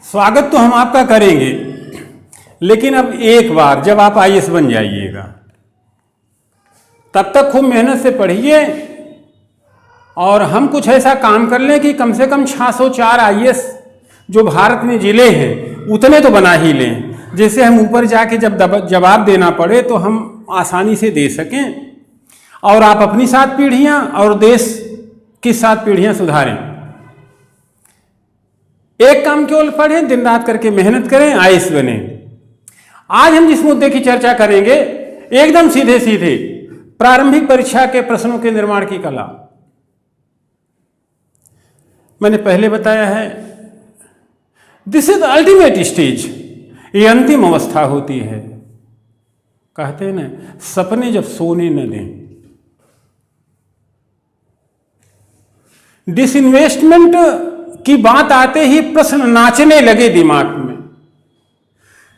स्वागत तो हम आपका करेंगे, लेकिन अब एक बार जब आप आईएएस बन जाइएगा तब तक खूब मेहनत से पढ़िए और हम कुछ ऐसा काम कर लें कि कम से कम 604 आईएएस जो भारत में जिले हैं उतने तो बना ही लें, जिससे हम ऊपर जाके जब जवाब देना पड़े तो हम आसानी से दे सकें और आप अपनी 7 पीढ़ियां और देश की 7 पीढ़ियां सुधारें। एक काम केवल पढ़ें, दिन रात करके मेहनत करें, आईएएस बने। आज हम जिस मुद्दे की चर्चा करेंगे एकदम सीधे सीधे प्रारंभिक परीक्षा के प्रश्नों के निर्माण की कला। मैंने पहले बताया है, दिस इज अल्टीमेट स्टेज, ये अंतिम अवस्था होती है। कहते हैं ना, सपने जब सोने न दें। डिसइन्वेस्टमेंट की बात आते ही प्रश्न नाचने लगे दिमाग में।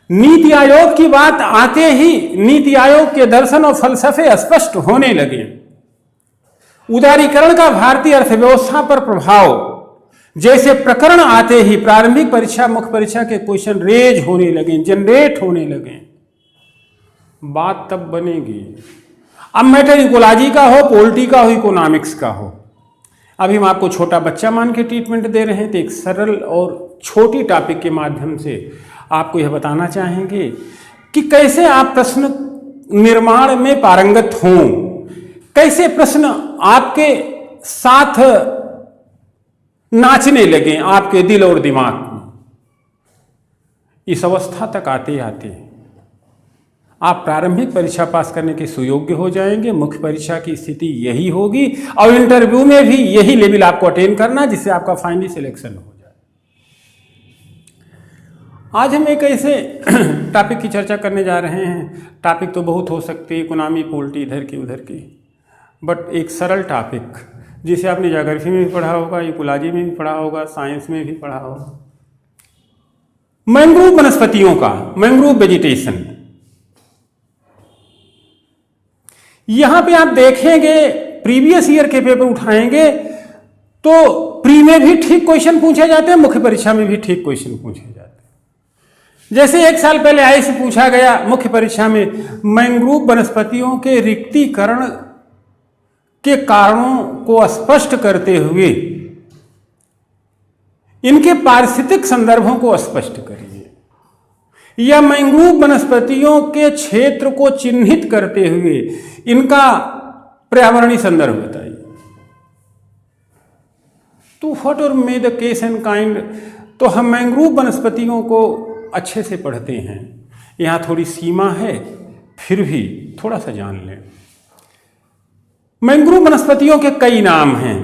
नीति आयोग की बात आते ही नीति आयोग के दर्शन और फलसफे स्पष्ट होने लगे। उदारीकरण का भारतीय अर्थव्यवस्था पर प्रभाव जैसे प्रकरण आते ही प्रारंभिक परीक्षा, मुख्य परीक्षा के क्वेश्चन रेज होने लगे, जनरेट होने लगे। बात तब बनेगी, अब मैटर इकोलॉजी का हो, पॉलिटी का हो, इकोनॉमिक्स का हो। अभी हम आपको छोटा बच्चा मान के ट्रीटमेंट दे रहे हैं, तो एक सरल और छोटी टॉपिक के माध्यम से आपको यह बताना चाहेंगे कि कैसे आप प्रश्न निर्माण में पारंगत हों, कैसे प्रश्न आपके साथ नाचने लगे आपके दिल और दिमाग में। इस अवस्था तक आते आते आप प्रारंभिक परीक्षा पास करने के सुयोग्य हो जाएंगे। मुख्य परीक्षा की स्थिति यही होगी और इंटरव्यू में भी यही लेवल आपको अटेन करना, जिससे आपका फाइनली सिलेक्शन हो जाए। आज हम एक ऐसे टॉपिक की चर्चा करने जा रहे हैं। टॉपिक तो बहुत हो सकते हैं, इकोनॉमी, पॉलिटी, इधर की उधर की, बट एक सरल टॉपिक जिसे आपने ज्योग्राफी में भी पढ़ा होगा, इकोलॉजी में भी पढ़ा होगा, साइंस में भी पढ़ा होगा। मैंग्रोव वनस्पतियों का, मैंग्रोव वेजिटेशन। यहां पे आप देखेंगे, प्रीवियस ईयर के पेपर उठाएंगे तो प्री में भी ठीक क्वेश्चन पूछे जाते हैं, मुख्य परीक्षा में भी ठीक क्वेश्चन पूछे जाते हैं। जैसे 1 साल पहले आईएएस से पूछा गया मुख्य परीक्षा में, मैंग्रोव वनस्पतियों के रिक्तीकरण के कारणों को स्पष्ट करते हुए इनके पारिस्थितिक संदर्भों को स्पष्ट करिए, या मैंग्रोव वनस्पतियों के क्षेत्र को चिन्हित करते हुए इनका पर्यावरणीय संदर्भ बताइए। तो व्हाट और मे द केस एंड काइंड। तो हम मैंग्रोव वनस्पतियों को अच्छे से पढ़ते हैं, यहां थोड़ी सीमा है, फिर भी थोड़ा सा जान लें। मैंग्रोव वनस्पतियों के कई नाम हैं।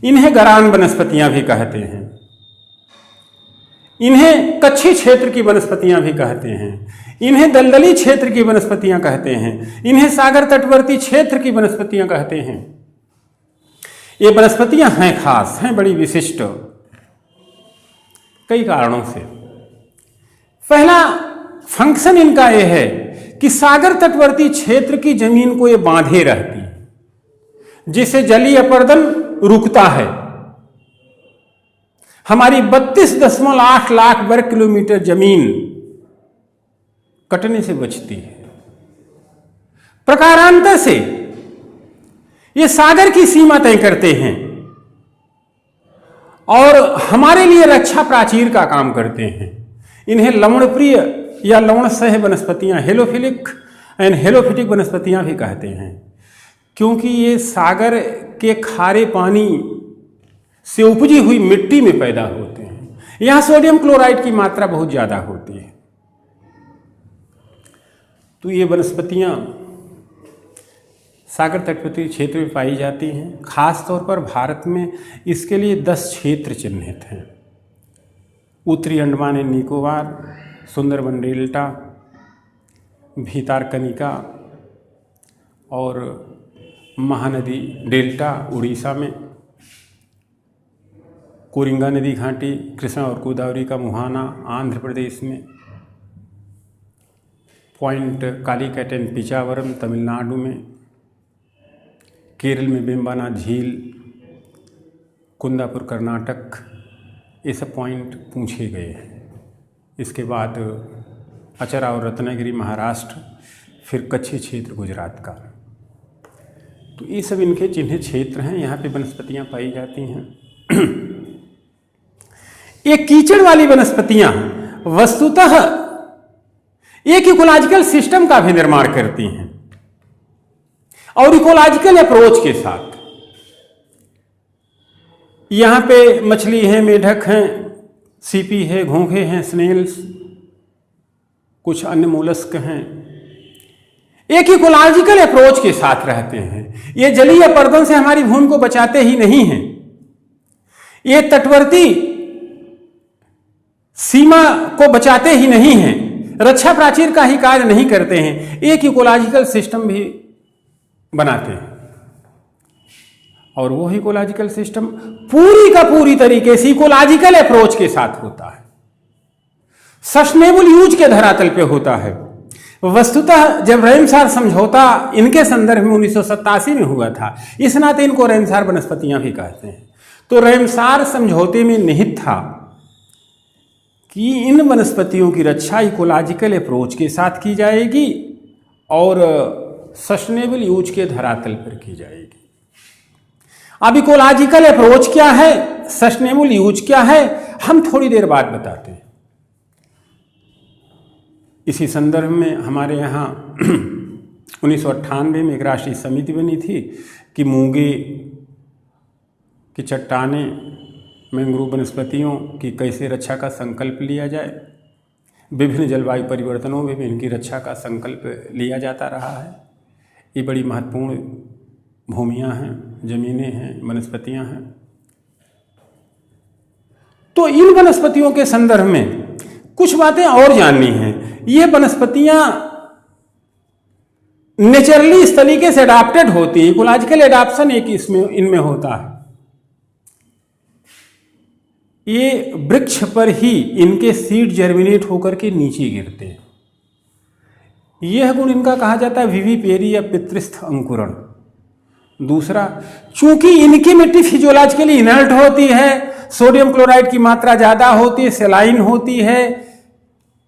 इन्हें गरान वनस्पतियां भी कहते हैं, इन्हें कच्छी क्षेत्र की वनस्पतियां भी कहते हैं, इन्हें दलदली क्षेत्र की वनस्पतियां कहते हैं, इन्हें सागर तटवर्ती क्षेत्र की वनस्पतियां कहते हैं। ये वनस्पतियां हैं खास, हैं बड़ी विशिष्ट कई कारणों से। पहला फंक्शन इनका यह है कि सागर तटवर्ती क्षेत्र की जमीन को ये बांधे रहती, जिससे जलीय अपर्दन रुकता है। हमारी 32.8 लाख वर्ग किलोमीटर जमीन कटने से बचती है। प्रकारांतर से ये सागर की सीमा तय करते हैं और हमारे लिए रक्षा प्राचीर का काम करते हैं। इन्हें लवणप्रिय या लवणसह वनस्पतियां, हेलोफिलिक एंड हेलोफिटिक वनस्पतियां भी कहते हैं, क्योंकि ये सागर के खारे पानी से उपजी हुई मिट्टी में पैदा होते हैं। यहां सोडियम क्लोराइड की मात्रा बहुत ज्यादा होती है। तो ये वनस्पतियां सागर तटवर्ती क्षेत्र में पाई जाती हैं। खास तौर पर भारत में इसके लिए 10 क्षेत्र चिन्हित हैं। उत्तरी अंडमान एंड निकोबार, सुंदरबन डेल्टा, भीतारकनिका और महानदी डेल्टा उड़ीसा में, कोरिंगा नदी घाटी, कृष्णा और गोदावरी का मुहाना आंध्र प्रदेश में, पॉइंट कालीकट एंड पिचावरम तमिलनाडु में, केरल में वेम्बनाड झील, कुंदापुर कर्नाटक, ये सब पॉइंट पूछे गए हैं। इसके बाद अचरा और रत्नागिरी महाराष्ट्र, फिर कच्छी क्षेत्र गुजरात का। तो ये सब इनके चिन्हित क्षेत्र हैं, यहाँ पे वनस्पतियाँ पाई जाती हैं। ये कीचड़ वाली वनस्पतियाँ वस्तुतः एक इकोलॉजिकल सिस्टम का भी निर्माण करती हैं और इकोलॉजिकल अप्रोच के साथ। यहाँ पे मछली है, मेढक हैं, सीपी है, घोंघे हैं, स्नेल्स, कुछ अन्य मोलस्क हैं, एक इकोलॉजिकल अप्रोच के साथ रहते हैं। ये जलीय अपरदन से हमारी भूमि को बचाते ही नहीं हैं, ये तटवर्ती सीमा को बचाते ही नहीं हैं, रक्षा प्राचीर का ही कार्य नहीं करते हैं, एक इकोलॉजिकल सिस्टम भी बनाते हैं। और वो इकोलॉजिकल सिस्टम पूरी का पूरी तरीके से इकोलॉजिकल अप्रोच के साथ होता है, सस्टेनेबल यूज के धरातल पे होता है। वस्तुतः जब रैमसार समझौता इनके संदर्भ में 1987 में हुआ था, इस नाते इनको रैमसार वनस्पतियां भी कहते हैं। तो रैमसार समझौते में निहित था कि इन वनस्पतियों की रक्षा इकोलॉजिकल अप्रोच के साथ की जाएगी और सस्टेनेबल यूज के धरातल पर की जाएगी। अब इकोलॉजिकल अप्रोच क्या है, सस्टेनेबल यूज क्या है, हम थोड़ी देर बाद बताते हैं। इसी संदर्भ में हमारे यहाँ 1998 में एक राष्ट्रीय समिति बनी थी कि मूंगे की चट्टानें, मैंग्रोव वनस्पतियों की कैसे रक्षा का संकल्प लिया जाए। विभिन्न जलवायु परिवर्तनों में भी इनकी रक्षा का संकल्प लिया जाता रहा है। ये बड़ी महत्वपूर्ण भूमियाँ हैं, जमीनें हैं, वनस्पतियाँ हैं। तो इन वनस्पतियों के संदर्भ में कुछ बातें और जाननी हैं। ये वनस्पतियाँ नेचुरली इस तरीके से अडॉप्टेड होती है, इकोलॉजिकल एडाप्शन एक इसमें इनमें होता है। ये वृक्ष पर ही इनके सीड जर्मिनेट होकर के नीचे गिरते हैं। यह गुण इनका कहा जाता है विविपेरी या पितृस्थ अंकुरण। दूसरा, चूंकि इनकी मिट्टी फिजियोलॉजिकली इनर्ट होती है, सोडियम क्लोराइड की मात्रा ज़्यादा होती है, सेलाइन होती है,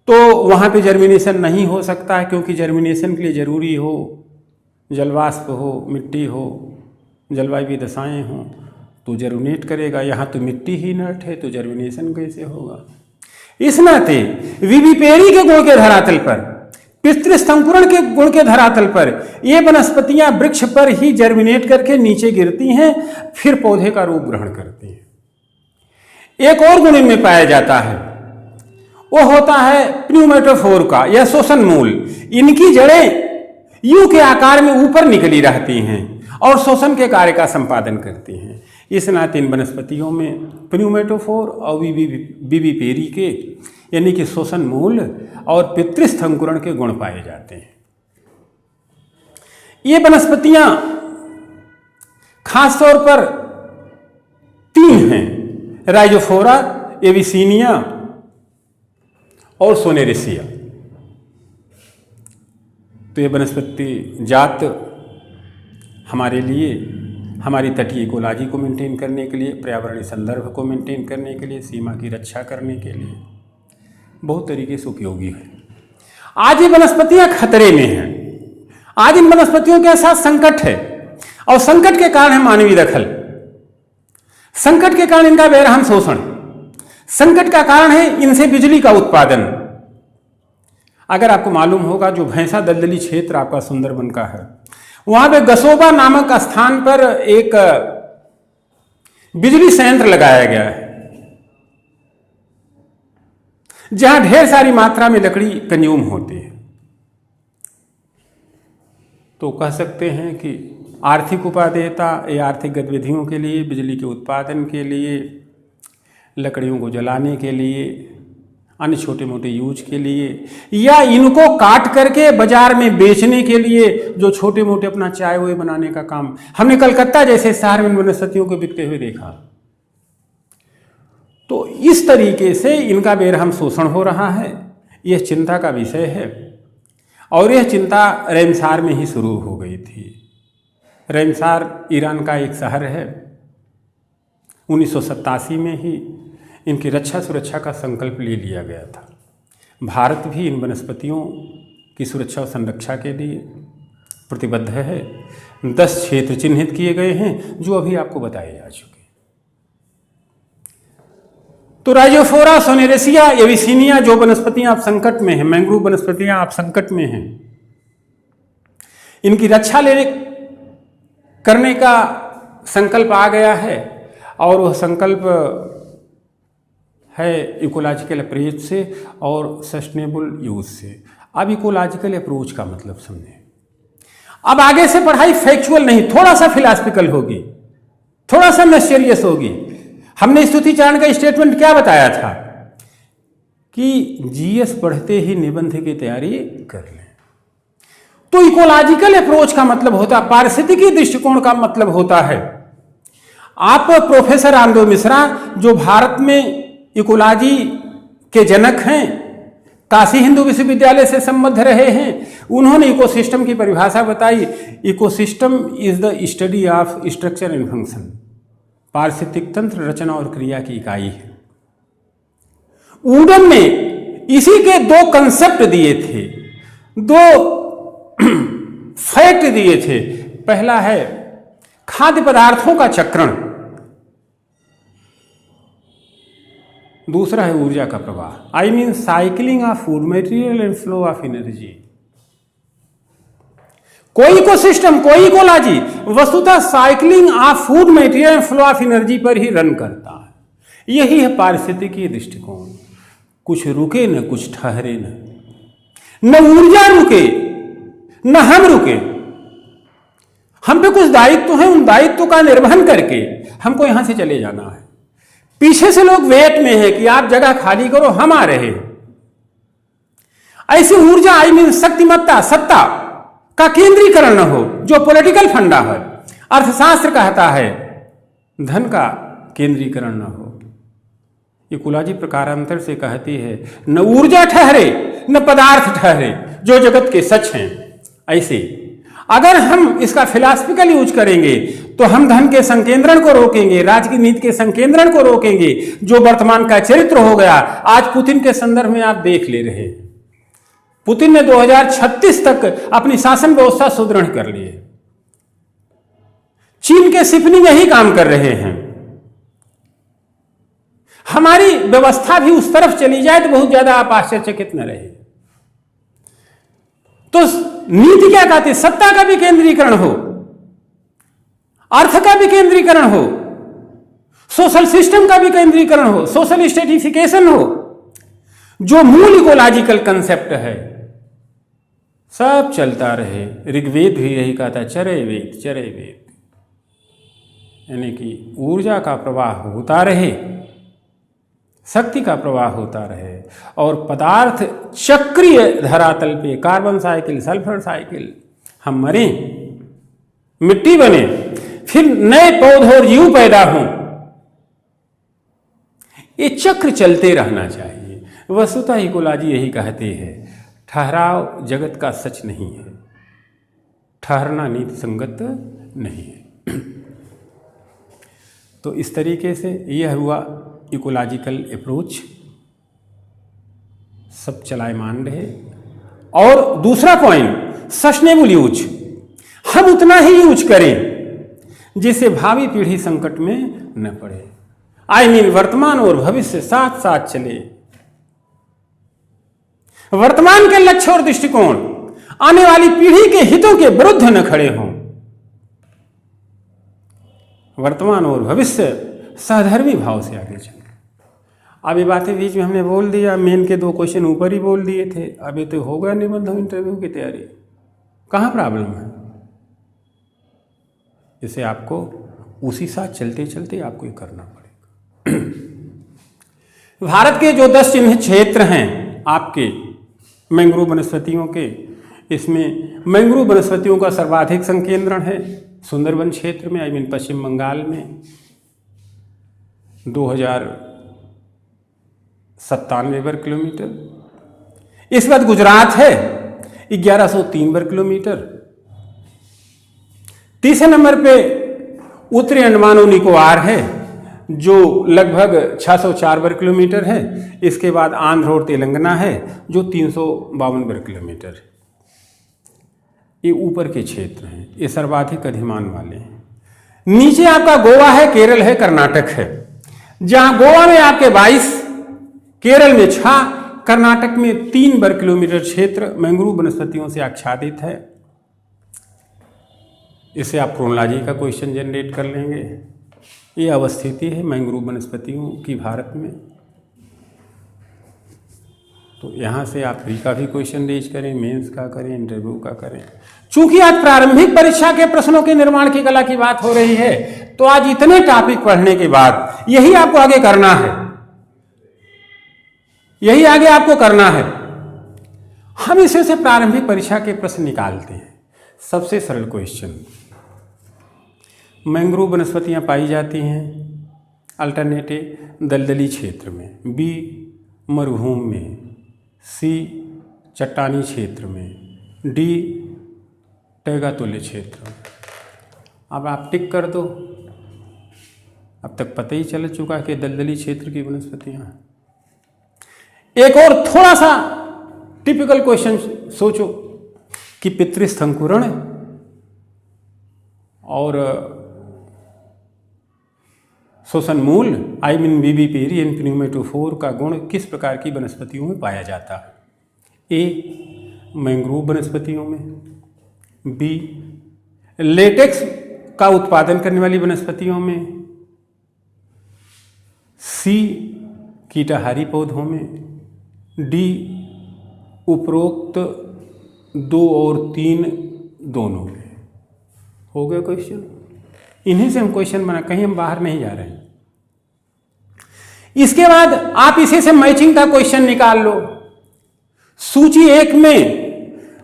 तो वहाँ पे जर्मिनेशन नहीं हो सकता है, क्योंकि जर्मिनेशन के लिए ज़रूरी हो जलवाष्प हो, मिट्टी हो, जलवायु दशाएँ हों तो जर्मिनेट करेगा। यहाँ तो मिट्टी ही इनर्ट है, तो जर्मिनेशन कैसे होगा। इस नाते विविपेरी के गुण के धरातल पर, पितृस्तंकुरण के गुण के धरातल पर ये वनस्पतियां वृक्ष पर ही जर्मिनेट करके नीचे गिरती हैं, फिर पौधे का रूप ग्रहण करती हैं। एक और गुण इनमें पाया जाता है, वो होता है प्न्यूमेटोफोर का या श्वसन मूल। इनकी जड़ें यू के आकार में ऊपर निकली रहती हैं और श्वसन के कार्य का संपादन करती हैं। इस नाते इन वनस्पतियों में प्न्यूमेटोफोर और विविपेरी के यानी कि श्वसन मूल और पितृस्थ अंकुरण के गुण पाए जाते हैं। ये वनस्पतियां खासतौर पर 3 हैं, राइजोफोरा, एविसीनिया और सोनेरेसिया। तो ये वनस्पति जात हमारे लिए, हमारी तटीय इकोलॉजी को मेंटेन करने के लिए, पर्यावरणीय संदर्भ को मेंटेन करने के लिए, सीमा की रक्षा करने के लिए बहुत तरीके से उपयोगी है। आज ये वनस्पतियां खतरे में हैं। आज इन वनस्पतियों के साथ संकट है और संकट के कारण है मानवीय दखल, संकट के कारण इनका बेरहम शोषण, संकट का कारण है इनसे बिजली का उत्पादन। अगर आपको मालूम होगा, जो भैंसा दलदली क्षेत्र आपका सुंदरबन का है, वहां पे गसोबा नामक स्थान पर एक बिजली संयंत्र लगाया गया है, जहां ढेर सारी मात्रा में लकड़ी कंज्यूम होती है। तो कह सकते हैं कि आर्थिक उपादेयता या आर्थिक गतिविधियों के लिए, बिजली के उत्पादन के लिए, लकड़ियों को जलाने के लिए, अन्य छोटे मोटे यूज के लिए, या इनको काट करके बाजार में बेचने के लिए, जो छोटे मोटे अपना चाय वाय बनाने का काम, हमने कलकत्ता जैसे शहर में वनस्पतियों को बिकते हुए देखा। तो इस तरीके से इनका बेरहम शोषण हो रहा है, यह चिंता का विषय है। और यह चिंता रैमसार में ही शुरू हो गई थी। रैमसार ईरान का एक शहर है। 1987 में ही इनकी रक्षा सुरक्षा का संकल्प ले लिया गया था। भारत भी इन वनस्पतियों की सुरक्षा और संरक्षा के लिए प्रतिबद्ध है। 10 क्षेत्र चिन्हित किए गए हैं जो अभी आपको बताए जा चुके। तो राइजोफोरा, सोनेरेसिया, एविसिनिया जो वनस्पतियां आप संकट में हैं, मैंग्रोव वनस्पतियां आप संकट में हैं, इनकी रक्षा करने का संकल्प आ गया है। और वह संकल्प है इकोलॉजिकल अप्रोच से और सस्टेनेबल यूज से। अब इकोलॉजिकल अप्रोच का मतलब समझें। अब आगे से पढ़ाई फैक्चुअल नहीं, थोड़ा सा फिलॉसफिकल होगी, थोड़ा सा मिस्टीरियस होगी। हमने स्तुतिचारण का स्टेटमेंट क्या बताया था कि जीएस पढ़ते ही निबंध की तैयारी कर लें। तो इकोलॉजिकल अप्रोच का मतलब होता है, पारिस्थितिकी दृष्टिकोण का मतलब होता है। आप प्रोफेसर रामदेव मिश्रा जो भारत में इकोलॉजी के जनक हैं, काशी हिंदू विश्वविद्यालय से संबद्ध रहे हैं, उन्होंने इकोसिस्टम की परिभाषा बताई। Ecosystem is the study of structure and function. पारिस्थितिक तंत्र रचना और क्रिया की इकाई है। वुडन ने इसी के 2 कंसेप्ट दिए थे, 2 फैक्ट दिए थे। पहला है खाद्य पदार्थों का चक्रण, दूसरा है ऊर्जा का प्रवाह। I mean cycling of food material and flow of energy. कोई इकोसिस्टम, कोई इकोलॉजी वस्तुतः cycling of food material and flow of energy पर ही रन करता है। यही है पारिस्थितिकी दृष्टिकोण। कुछ रुके न कुछ ठहरे, न ऊर्जा रुके न हम रुके। हम पे कुछ दायित्व है, उन दायित्व का निर्वहन करके हमको यहां से चले जाना है। पीछे से लोग वेट में है कि आप जगह खाली करो, हम आ रहे हैं। ऐसी ऊर्जा, आई मीन शक्तिमत्ता, सत्ता का केंद्रीकरण न हो जो पॉलिटिकल फंडा है। अर्थशास्त्र कहता है धन का केंद्रीकरण न हो। इकोलॉजी प्रकारांतर से कहती है न ऊर्जा ठहरे न पदार्थ ठहरे, जो जगत के सच हैं। ऐसे अगर हम इसका फिलॉसफिकल यूज करेंगे तो हम धन के संकेंद्रण को रोकेंगे, राजनीति के संकेंद्रण को रोकेंगे, जो वर्तमान का चरित्र हो गया। आज पुतिन के संदर्भ में आप देख ले रहे हैं, पुतिन ने 2036 तक अपनी शासन व्यवस्था सुदृढ़ कर ली है। चीन के सिपनी यही काम कर रहे हैं। हमारी व्यवस्था भी उस तरफ चली जाए तो बहुत ज्यादा आप आश्चर्यचकित न रहे। तो नीति क्या कहती है? सत्ता का भी केंद्रीकरण हो, अर्थ का भी केंद्रीकरण हो, सोशल सिस्टम का भी केंद्रीकरण हो, सोशल स्ट्रेटिफिकेशन हो। जो मूल इकोलॉजिकल कंसेप्ट है सब चलता रहे। ऋग्वेद भी यही कहता है, चरे वेद चरे वेद, यानी कि ऊर्जा का प्रवाह होता रहे, शक्ति का प्रवाह होता रहे और पदार्थ चक्रीय धरातल पे, कार्बन साइकिल, सल्फर साइकिल, हम मरें, मिट्टी बने, फिर नए पौधे और जीव पैदा हों। ये चक्र चलते रहना चाहिए। वस्तुतः इकोलॉजी यही कहती है, ठहराव जगत का सच नहीं है, ठहरना नीति संगत नहीं है। तो इस तरीके से यह हुआ इकोलॉजिकल अप्रोच, सब चलायमान रहे। और दूसरा पॉइंट सस्टेनेबल यूज, हम उतना ही यूज करें जिससे भावी पीढ़ी संकट में न पड़े। आई मीन वर्तमान और भविष्य साथ साथ चले। वर्तमान के लक्ष्य और दृष्टिकोण आने वाली पीढ़ी के हितों के विरुद्ध न खड़े हों। वर्तमान और भविष्य सहधर्मी भाव से आगे चले। अब ये बातें बीच में हमने बोल दिया, मेन के 2 क्वेश्चन ऊपर ही बोल दिए थे। अभी तो हो गया निबंध इंटरव्यू की तैयारी, कहाँ प्रॉब्लम है? इसे आपको उसी साथ चलते चलते आपको ये करना पड़ेगा। भारत के जो 10 चिन्हित क्षेत्र हैं आपके मैंग्रोव वनस्पतियों के, इसमें मैंग्रोव वनस्पतियों का सर्वाधिक संकेंद्रण है सुंदरवन क्षेत्र में, आई मीन पश्चिम बंगाल में 2097 वर्ग किलोमीटर। इस बात गुजरात है 1103 वर्ग किलोमीटर। तीसरे नंबर पे उत्तरी अंडमान और निकोबार है जो लगभग 604 वर्ग किलोमीटर है। इसके बाद आंध्र और तेलंगाना है जो 352 वर्ग किलोमीटर है। ये ऊपर के क्षेत्र हैं, ये सर्वाधिक अधिमान वाले हैं। नीचे आपका गोवा है, केरल है, कर्नाटक है। जहां गोवा में आपके 22, केरल में 6, कर्नाटक में 3 वर्ग किलोमीटर क्षेत्र मैंग्रोव वनस्पतियों से आच्छादित है। इससे आप क्रोनोलॉजी का क्वेश्चन जनरेट कर लेंगे। ये अवस्थिति है मैंग्रोव वनस्पतियों की भारत में। तो यहाँ से आप प्री का भी क्वेश्चन रेज करें, मेंस का करें, इंटरव्यू का करें। चूंकि आज प्रारंभिक परीक्षा के प्रश्नों के निर्माण की कला की बात हो रही है, तो आज इतने टॉपिक पढ़ने के बाद यही आपको आगे करना है, यही आगे आपको करना है। हम इसे से प्रारंभिक परीक्षा के प्रश्न निकालते हैं। सबसे सरल क्वेश्चन, मैंग्रोव वनस्पतियां पाई जाती हैं अल्टरनेटिव दलदली क्षेत्र में, बी मरुभूमि में, सी चट्टानी क्षेत्र में, डी टैगा तुल्य क्षेत्र में। अब आप टिक कर दो। अब तक पता ही चल चुका कि दलदली क्षेत्र की वनस्पतियां। एक और थोड़ा सा टिपिकल क्वेश्चन सोचो कि पितृस्थ अंकुरण और शोषण मूल विविपेरी एंड प्न्यूमेटोफोर का गुण किस प्रकार की वनस्पतियों में पाया जाता है? ए मैंग्रोव वनस्पतियों में, बी लेटेक्स का उत्पादन करने वाली वनस्पतियों में, सी कीटाहारी पौधों में, डी उपरोक्त 2 और 3 दोनों में। हो गया क्वेश्चन। इन्हीं से हम क्वेश्चन बना, कहीं हम बाहर नहीं जा रहे हैं। इसके बाद आप इसी से मैचिंग का क्वेश्चन निकाल लो। सूची 1 में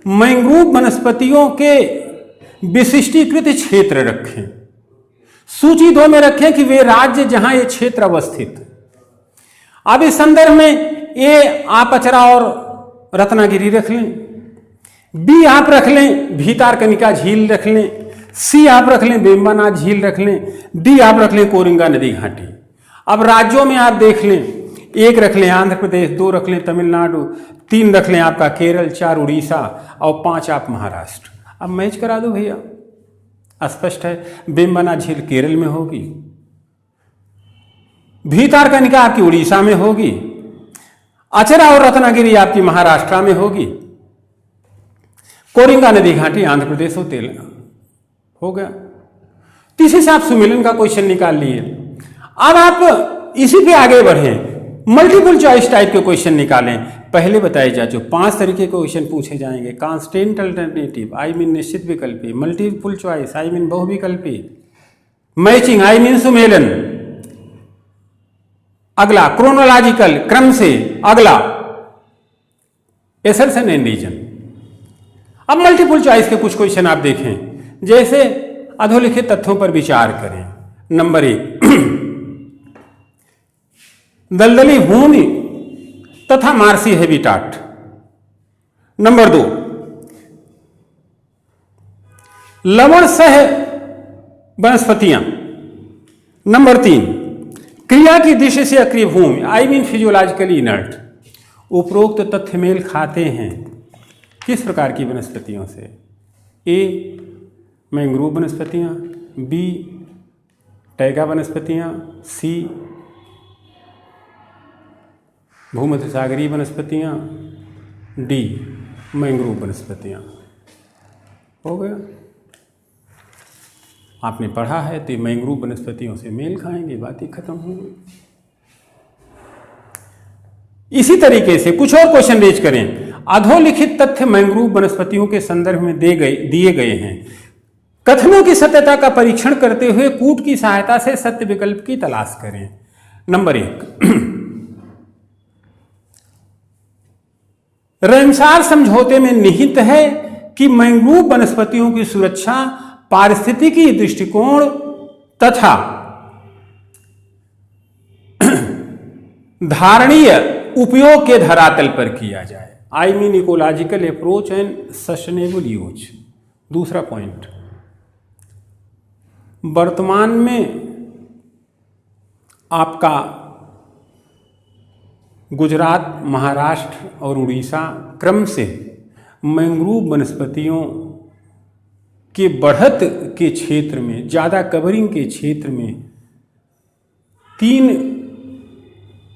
मैंग्रोव वनस्पतियों के विशिष्टीकृत क्षेत्र रखें। सूची 2 में रखें कि वे राज्य जहां ये क्षेत्र अवस्थित। अब इस संदर्भ में ए आप अचरा और रत्नागिरी रख लें, बी आप रख लें भीतारकनिका झील रख लें, सी आप रख लें बेम्बानाथ झील रख लें, डी आप रख लें कोरिंगा नदी घाटी। अब राज्यों में आप देख लें, 1 रख लें आंध्र प्रदेश, 2 रख लें तमिलनाडु, 3 रख लें आपका केरल, 4 उड़ीसा और 5 आप महाराष्ट्र। अब मैच करा दो भैया, स्पष्ट है। बेम्बानाथ झील केरल में होगी, भीतारकनिका आपकी उड़ीसा में होगी, अचरा और रत्नागिरी आपकी महाराष्ट्र में होगी, कोरिंगा नदी घाटी आंध्र प्रदेश और तेलंगाना। हो गया। तीसरे से आप सुमेलन का क्वेश्चन निकाल लिए। अब आप इसी पे आगे बढ़ें, मल्टीपल चॉइस टाइप के क्वेश्चन निकालें। पहले बताए जा चुके 5 तरीके के क्वेश्चन पूछे जाएंगे। कांस्टेंट अल्टरनेटिव निश्चित विकल्पी, मल्टीपल चॉइस बहुविकल्पी, मैचिंग सुमेलन। अगला क्रोनोलॉजिकल क्रम से, अगला एसर्शन एंड रीजन। अब मल्टीपल चॉइस के कुछ क्वेश्चन आप देखें, जैसे अधोलिखित तथ्यों पर विचार करें। नंबर 1, दलदली भूमि तथा मार्सी हैबिटाट। नंबर 2, लवण सह वनस्पतियां। नंबर 3, क्रिया की दृष्टि से अक्रिय भूमि फिजियोलॉजिकली इनर्ट। उपरोक्त तथ्य मेल खाते हैं किस प्रकार की वनस्पतियों से? ए मैंग्रोव वनस्पतियां, बी टैगा वनस्पतियां, सी भूमध्य सागरीय वनस्पतियां, डी मैंग्रोव वनस्पतियां। हो गया। आपने पढ़ा है तो मैंग्रोव वनस्पतियों से मेल खाएंगे, बात ही खत्म हो गई। इसी तरीके से कुछ और क्वेश्चन रेज करें। अधोलिखित तथ्य मैंग्रोव वनस्पतियों के संदर्भ में दिए गए हैं। कथनों की सत्यता का परीक्षण करते हुए कूट की सहायता से सत्य विकल्प की तलाश करें। नंबर 1, रमसार समझौते में निहित है कि मैंग्रोव वनस्पतियों की सुरक्षा पारिस्थितिकी दृष्टिकोण तथा धारणीय उपयोग के धरातल पर किया जाए। Ecological approach and sustainable use. दूसरा पॉइंट, वर्तमान में आपका गुजरात, महाराष्ट्र और उड़ीसा क्रम से मैंग्रोव वनस्पतियों के बढ़त के क्षेत्र में, ज़्यादा कवरिंग के क्षेत्र में 3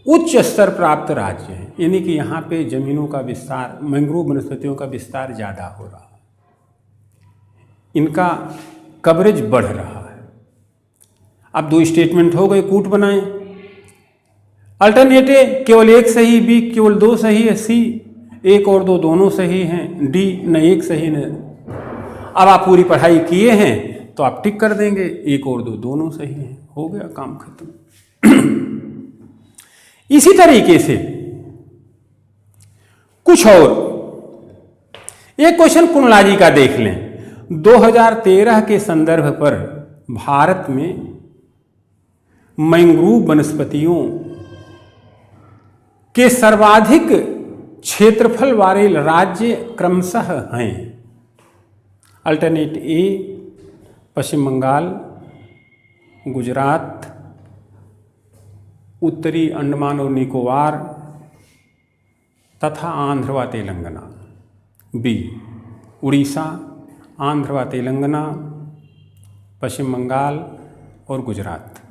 उच्च स्तर प्राप्त राज्य हैं। यानी कि यहाँ पे जमीनों का विस्तार, मैंग्रोव वनस्पतियों का विस्तार ज़्यादा हो रहा है, इनका कवरेज बढ़ रहा है। अब 2 स्टेटमेंट हो गए, कूट बनाएं। अल्टरनेटिव केवल 1 सही, बी केवल 2 सही है, सी 1 और 2 दोनों सही हैं, डी न 1 सही न। अब आप पूरी पढ़ाई किए हैं तो आप टिक कर देंगे, 1 और 2 दोनों सही हैं, हो गया काम खत्म। इसी तरीके से कुछ और एक क्वेश्चन कुंडलाजी का देख लें। 2013 के संदर्भ पर भारत में मैंग्रोव वनस्पतियों के सर्वाधिक क्षेत्रफल वाले राज्य क्रमशः हैं। अल्टरनेट ए पश्चिम बंगाल, गुजरात, उत्तरी अंडमान और निकोबार तथा आंध्र व तेलंगाना। बी उड़ीसा, आंध्र व तेलंगाना, पश्चिम बंगाल और गुजरात।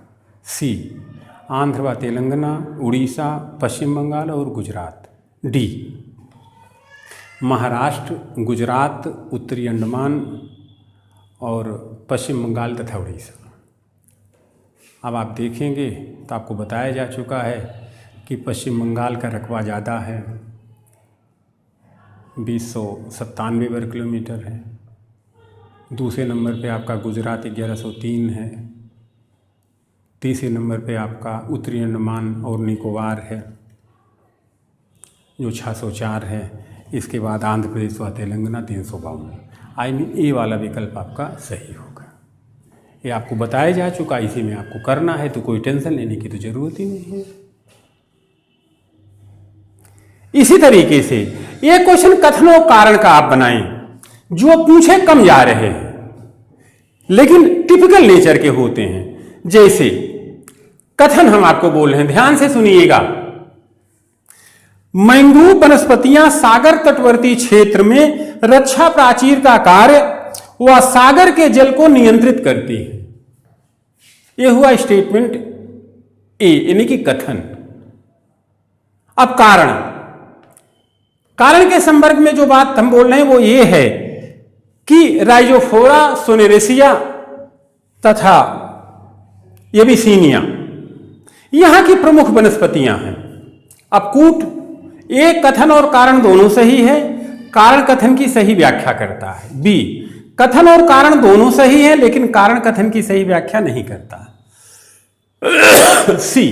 सी आंध्र व तेलंगाना, उड़ीसा, पश्चिम बंगाल और गुजरात। डी महाराष्ट्र, गुजरात, उत्तरी अंडमान और पश्चिम बंगाल तथा उड़ीसा। अब आप देखेंगे तो आपको बताया जा चुका है कि पश्चिम बंगाल का रकबा ज़्यादा है, 2097 वर्ग किलोमीटर है। दूसरे नंबर पे आपका गुजरात 1103 है। तीसरे नंबर पे आपका उत्तरी अंडमान और निकोबार है जो 604 है। इसके बाद आंध्र प्रदेश व तेलंगाना 352। आई मीन ए वाला विकल्प आपका सही होगा। ये आपको बताया जा चुका, इसी में आपको करना है, तो कोई टेंशन लेने की तो जरूरत ही नहीं है। इसी तरीके से ये क्वेश्चन कथन और कारण का आप बनाएं जो पूछे कम जा रहे हैं लेकिन टिपिकल नेचर के होते हैं। जैसे कथन हम आपको बोल रहे हैं, ध्यान से सुनिएगा। मैंग्रोव वनस्पतियां सागर तटवर्ती क्षेत्र में रक्षा प्राचीर का कार्य व सागर के जल को नियंत्रित करती है। यह हुआ स्टेटमेंट ए, यानी कि कथन। अब कारण, कारण के संदर्भ में जो बात हम बोल रहे हैं वो ये है कि राइजोफोरा सोनेरेसिया तथा एबिसिनिया यहां की प्रमुख वनस्पतियां हैं। अब कूट, एक कथन और कारण दोनों सही है, कारण कथन की सही व्याख्या करता है। बी कथन और कारण दोनों सही है लेकिन कारण कथन की सही व्याख्या नहीं करता। सी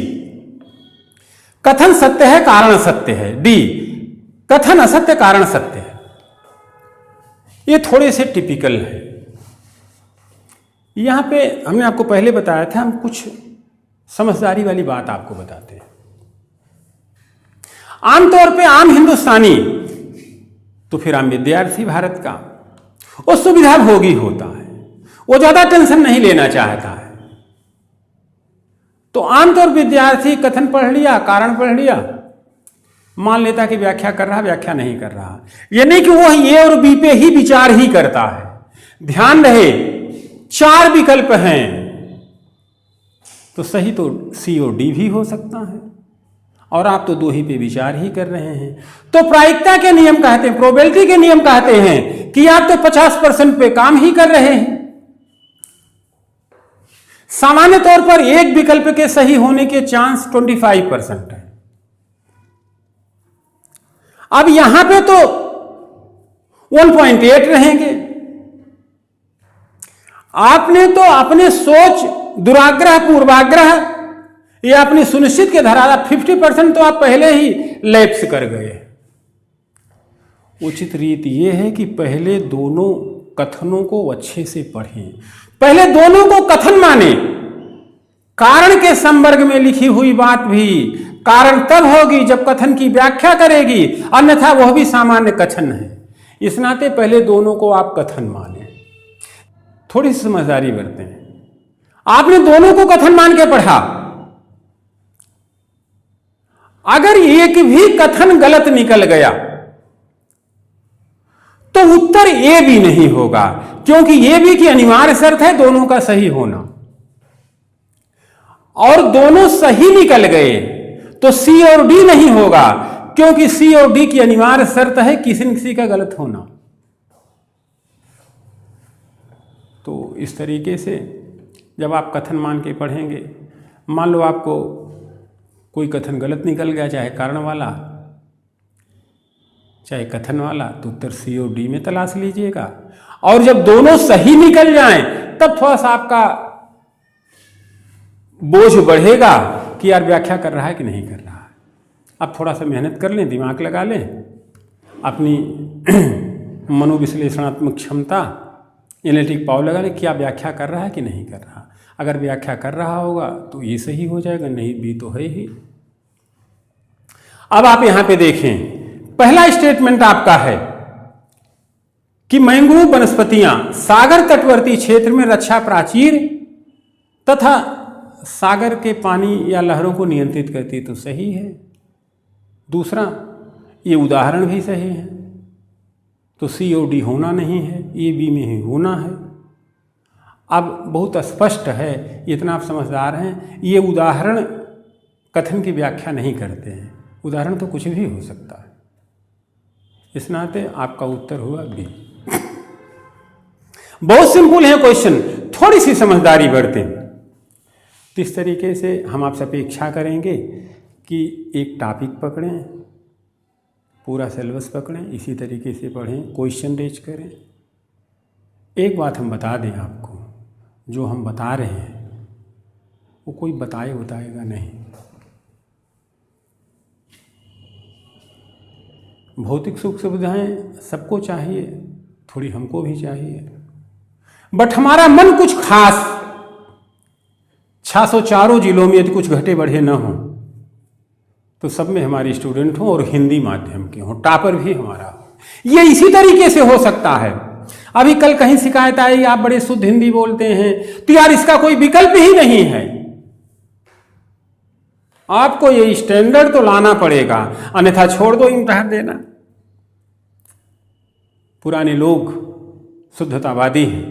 कथन सत्य है, कारण असत्य है। डी कथन असत्य, कारण सत्य है। ये थोड़े से टिपिकल है। यहां पे हमने आपको पहले बताया था, हम कुछ समझदारी वाली बात आपको बताते हैं। आमतौर पे आम हिंदुस्तानी तो फिर आम विद्यार्थी भारत का वो सुविधा भोगी होता है, वो ज्यादा टेंशन नहीं लेना चाहता है। तो आमतौर विद्यार्थी कथन पढ़ लिया, कारण पढ़ लिया, मान लेता कि व्याख्या कर रहा, व्याख्या नहीं कर रहा। ये नहीं कि वो ए और बी पे ही विचार ही करता है। ध्यान रहे 4 विकल्प हैं तो सही तो सी और डी भी हो सकता है और आप तो 2 ही पे विचार ही कर रहे हैं। तो प्रायिकता के नियम कहते हैं, प्रोबेबिलिटी के नियम कहते हैं कि आप तो 50% पे काम ही कर रहे हैं। सामान्य तौर पर एक विकल्प के सही होने के चांस 25% है। अब यहां पे तो 1.8 रहेंगे। आपने तो अपने सोच, दुराग्रह, पूर्वाग्रह या अपनी सुनिश्चित के धराधा 50% तो आप पहले ही लैप्स कर गए। उचित रीति यह है कि पहले दोनों कथनों को अच्छे से पढ़ें, पहले दोनों को कथन माने। कारण के संवर्ग में लिखी हुई बात भी कारण तब होगी जब कथन की व्याख्या करेगी, अन्यथा वह भी सामान्य कथन है। इस नाते पहले दोनों को आप कथन माने। थोड़ी सी समझदारी बरतें। आपने दोनों को कथन मान के पढ़ा, अगर एक भी कथन गलत निकल गया तो उत्तर ए भी नहीं होगा, क्योंकि ये भी की अनिवार्य शर्त है दोनों का सही होना, और दोनों सही निकल गए तो सी और डी नहीं होगा, क्योंकि सी और डी की अनिवार्य शर्त है किसी न किसी का गलत होना। तो इस तरीके से जब आप कथन मान के पढ़ेंगे, मान लो आपको कोई कथन गलत निकल गया, चाहे कारण वाला चाहे कथन वाला, तो उत्तर सी और डी में तलाश लीजिएगा। और जब दोनों सही निकल जाएं तब थोड़ा सा आपका बोझ बढ़ेगा कि यार व्याख्या कर रहा है कि नहीं कर रहा है। अब थोड़ा सा मेहनत कर लें, दिमाग लगा लें, अपनी मनोविश्लेषणात्मक क्षमता, एनालिटिक पावर लगा लें, क्या व्याख्या कर रहा है कि नहीं कर रहा। अगर व्याख्या कर रहा होगा तो ये सही हो जाएगा, नहीं भी तो है ही। अब आप यहां पे देखें, पहला स्टेटमेंट आपका है कि मैंग्रोव वनस्पतियां सागर तटवर्ती क्षेत्र में रक्षा प्राचीर तथा सागर के पानी या लहरों को नियंत्रित करती, तो सही है। दूसरा, ये उदाहरण भी सही है, तो सी और डी होना नहीं है, ये बी में ही होना है। अब बहुत स्पष्ट है, इतना आप समझदार हैं, ये उदाहरण कथन की व्याख्या नहीं करते हैं, उदाहरण तो कुछ भी हो सकता है। इस नाते आपका उत्तर हुआ बी। बहुत सिंपल है क्वेश्चन, थोड़ी सी समझदारी बरतें। इस तरीके से हम आपसे अपेक्षा करेंगे कि एक टॉपिक पकड़ें, पूरा सिलेबस पकड़ें, इसी तरीके से पढ़ें, क्वेश्चन रेज करें। एक बात हम बता दें आपको, जो हम बता रहे हैं वो कोई बताएगा नहीं। भौतिक सुख सुविधाएं सबको चाहिए, थोड़ी हमको भी चाहिए, बट हमारा मन कुछ खास 604 जिलों में यदि कुछ घटे बढ़े न हो तो सब में हमारे स्टूडेंट हों और हिंदी माध्यम के हों, टॉपर भी हमारा हो। ये इसी तरीके से हो सकता है। अभी कल कहीं शिकायत आई आप बड़े शुद्ध हिंदी बोलते हैं, तो यार इसका कोई विकल्प ही नहीं है, आपको ये स्टैंडर्ड तो लाना पड़ेगा, अन्यथा छोड़ दो इम्तिहान देना। पुराने लोग शुद्धतावादी हैं,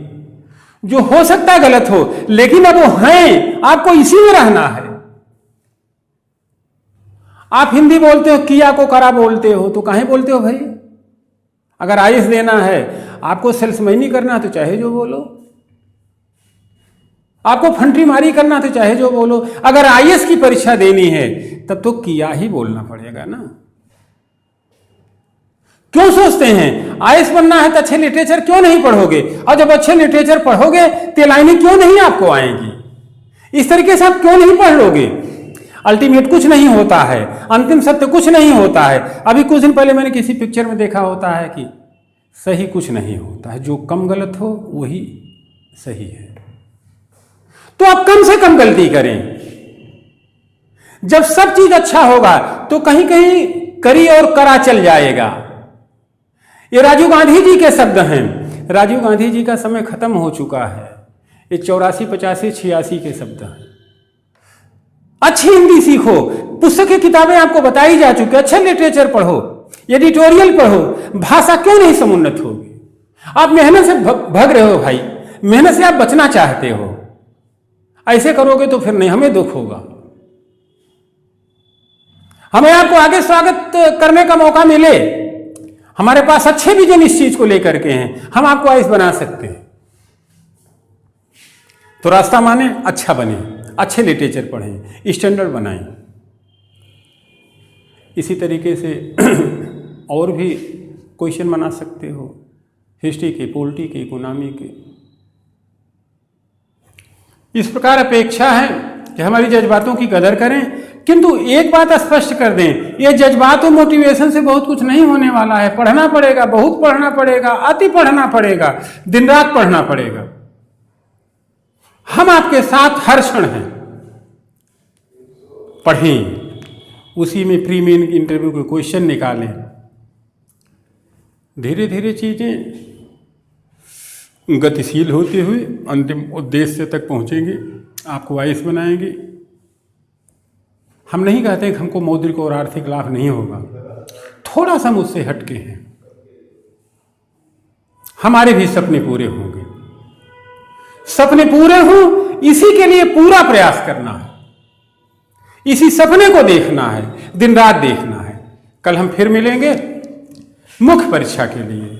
जो हो सकता है गलत हो, लेकिन अब वो हैं, आपको इसी में रहना है। आप हिंदी बोलते हो, किया को करा बोलते हो, तो काहे बोलते हो भाई? अगर आईएएस देना है, आपको सेल्समैनी करना तो चाहे जो बोलो, आपको फंट्री मारी करना तो चाहे जो बोलो। अगर आईएएस की परीक्षा देनी है तब तो किया ही बोलना पड़ेगा ना। क्यों सोचते हैं आईएएस बनना है तो अच्छे लिटरेचर क्यों नहीं पढ़ोगे, और जब अच्छे लिटरेचर पढ़ोगे तो लाइनें क्यों नहीं आपको आएंगी? इस तरीके से आप क्यों नहीं पढ़ लोगे? अल्टीमेट कुछ नहीं होता है, अंतिम सत्य कुछ नहीं होता है। अभी कुछ दिन पहले मैंने किसी पिक्चर में देखा होता है कि सही कुछ नहीं होता है, जो कम गलत हो वही सही है। तो आप कम से कम गलती करें। जब सब चीज अच्छा होगा तो कहीं कहीं करी और करा चल जाएगा। ये राजीव गांधी जी के शब्द हैं। राजीव गांधी जी का समय खत्म हो चुका है, ये 84, 85, 86 के शब्द हैं। अच्छी हिंदी सीखो, पुस्तकें किताबें आपको बताई जा चुकी, अच्छा लिटरेचर पढ़ो, एडिटोरियल पढ़ो, भाषा क्यों नहीं समुन्नत होगी? आप मेहनत से भग रहे हो भाई, मेहनत से आप बचना चाहते हो, ऐसे करोगे तो फिर नहीं, हमें दुख होगा। हमें आपको आगे स्वागत करने का मौका मिले, हमारे पास अच्छे विजन इस चीज को लेकर के हैं, हम आपको आईएएस बना सकते हैं। तो रास्ता माने अच्छा बने, अच्छे लिटरेचर पढ़ें, स्टैंडर्ड बनाएं। इसी तरीके से और भी क्वेश्चन बना सकते हो, हिस्ट्री के, पॉलिटी के, इकोनॉमी के। इस प्रकार अपेक्षा है कि हमारी जज्बातों की कदर करें, किंतु एक बात स्पष्ट कर दें, ये जज्बात और मोटिवेशन से बहुत कुछ नहीं होने वाला है। पढ़ना पड़ेगा, बहुत पढ़ना पड़ेगा, अति पढ़ना पड़ेगा, दिन रात पढ़ना पड़ेगा। हम आपके साथ हर क्षण हैं, पढ़ें, उसी में प्री मेन इंटरव्यू के क्वेश्चन निकालें। धीरे धीरे चीजें गतिशील होते हुए अंतिम उद्देश्य तक पहुंचेंगे, आपको आईएएस बनाएंगे। हम नहीं कहते कि हमको मौद्रिक और आर्थिक लाभ नहीं होगा, थोड़ा सा मुझसे हटके हैं, हमारे भी सपने पूरे होंगे। सपने पूरे हों इसी के लिए पूरा प्रयास करना है, इसी सपने को देखना है, दिन रात देखना है। कल हम फिर मिलेंगे मुख्य परीक्षा के लिए,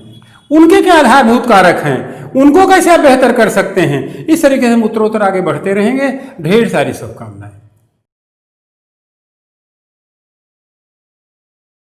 उनके क्या आधारभूत कारक हैं, उनको कैसे आप बेहतर कर सकते हैं, इस तरीके से हम उत्तरोत्तर आगे बढ़ते रहेंगे। ढेर सारी शुभकामनाएं।